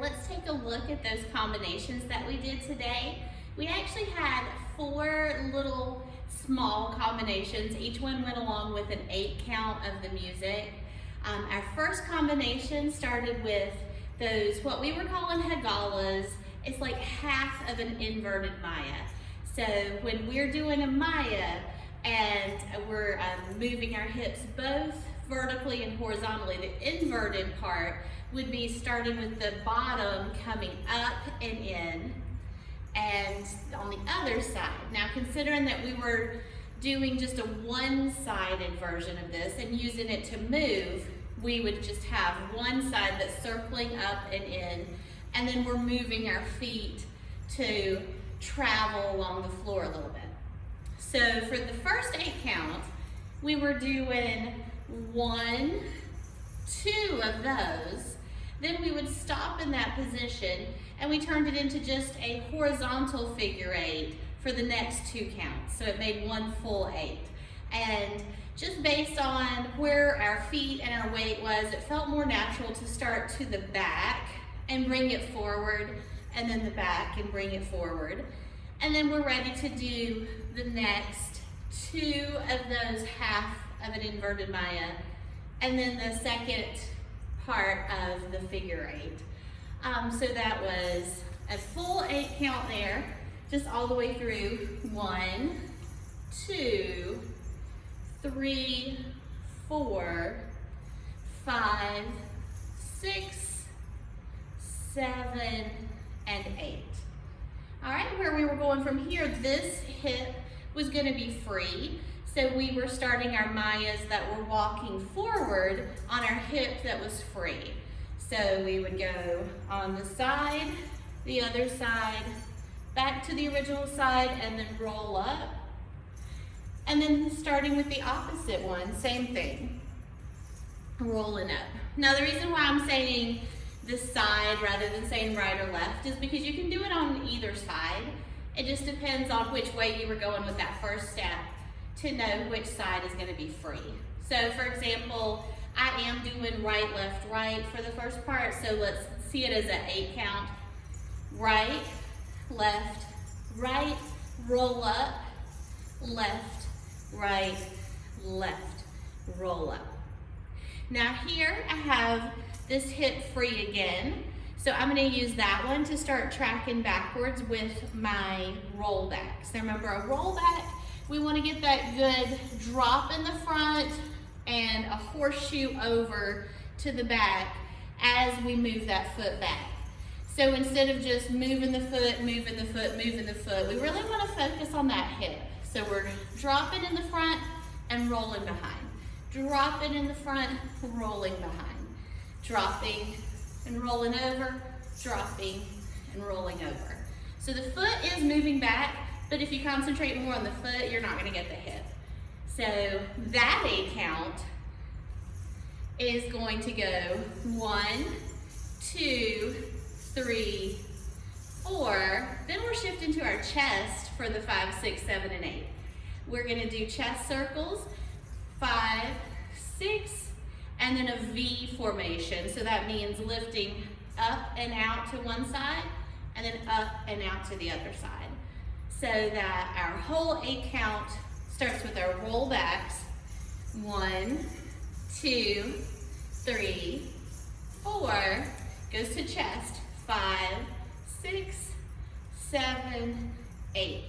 let's take a look at those combinations that we did today. We actually had 4 little small combinations. Each one went along with an 8 count of the music. Our first combination started with those, what we were calling hagalas. It's like half of an inverted Maya. So when we're doing a Maya and we're moving our hips both vertically and horizontally, the inverted part would be starting with the bottom coming up and in, and on the other side. Now, considering that we were doing just a one-sided version of this and using it to move, we would just have one side that's circling up and in, and then we're moving our feet to travel along the floor a little bit. So for the first 8 count, we were doing 1, 2 of those. Then we would stop in that position and we turned it into just a horizontal figure 8 for the next 2 counts. So it made 1 full 8. And just based on where our feet and our weight was, it felt more natural to start to the back and bring it forward, and then the back and bring it forward. And then we're ready to do the next 2 of those half of an inverted Maya, and then the second part of the figure 8. So that was a full 8 count there, just all the way through. 1, 2, 3, 4, 5, 6, 7, and 8. All right, where we were going from here, this hip was going to be free. So we were starting our Mayas that were walking forward on our hip that was free. So we would go on the side, the other side, back to the original side, and then roll up. And then starting with the opposite one, same thing, rolling up. Now the reason why I'm saying this side rather than saying right or left is because you can do it on either side. It just depends on which way you were going with that first step to know which side is going to be free. So for example, I am doing right, left, right for the first part, so let's see it as an 8 count. Right, left, right, roll up, left, right, left, roll up. Now here I have this hip free again, so I'm going to use that one to start tracking backwards with my roll back. So remember, a roll back, we want to get that good drop in the front and a horseshoe over to the back as we move that foot back. So instead of just moving the foot, moving the foot, moving the foot, we really want to focus on that hip. So we're dropping in the front and rolling behind. Dropping in the front, rolling behind. Dropping and rolling over, dropping and rolling over. So the foot is moving back, but if you concentrate more on the foot, you're not going to get the hip. So that 8 count is going to go 1, 2, 3, 4. Then we're shifting to our chest for the 5, 6, 7, and 8. We're going to do chest circles, 5, 6, and then a V formation. So that means lifting up and out to one side, and then up and out to the other side. So that our whole 8 count starts with our roll backs. 1, 2, 3, 4, goes to chest. 5, 6, 7, 8.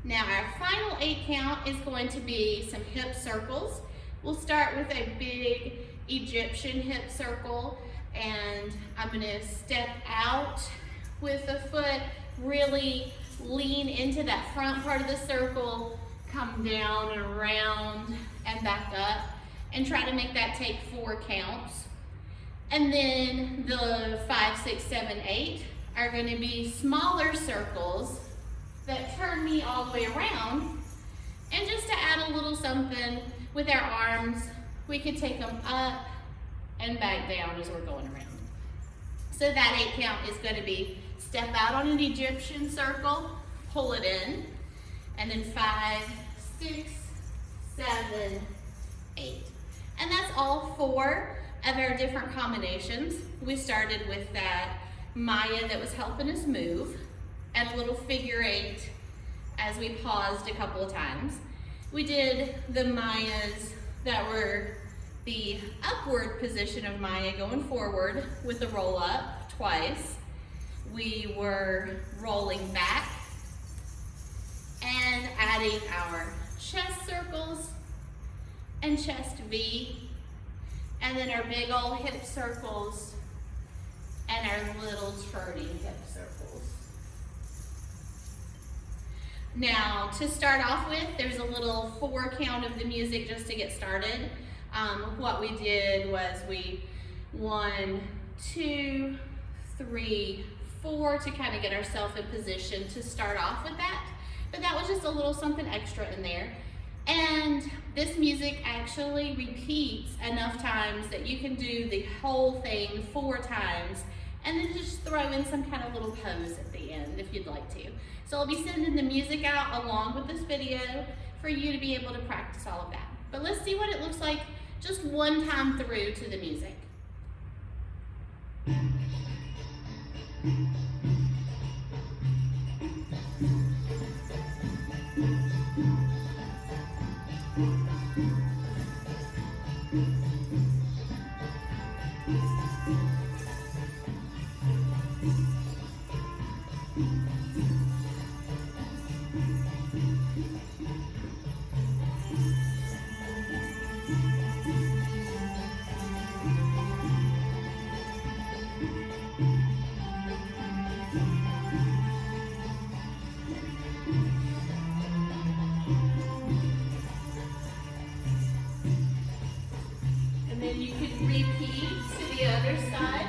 Now our final 8 count is going to be some hip circles. We'll start with a big Egyptian hip circle, and I'm going to step out with the foot, really lean into that front part of the circle, come down and around and back up, and try to make that take 4 counts. And then the 5, 6, 7, 8 are going to be smaller circles that turn me all the way around. And just to add a little something with our arms, we could take them up and back down as we're going around. So that 8 count is going to be step out on an Egyptian circle, pull it in, and then 5, 6, 7, 8. And that's all 4 of our different combinations. We started with that Maya that was helping us move, and a little figure 8 as we paused a couple of times. We did the Mayas that were the upward position of Maya going forward with a roll up twice. We were rolling back and adding our chest circles and chest V, and then our big old hip circles and our little turning hip circles. Now, to start off with, there's a little 4 count of the music just to get started. What we did was we 1, 2, 3, 4 to kind of get ourselves in position to start off with that. But that was just a little something extra in there. And this music actually repeats enough times that you can do the whole thing 4 times and then just throw in some kind of little pose at the end if you'd like to. So I'll be sending the music out along with this video for you to be able to practice all of that. But let's see what it looks like just one time through to the music. Then you can repeat to the other side.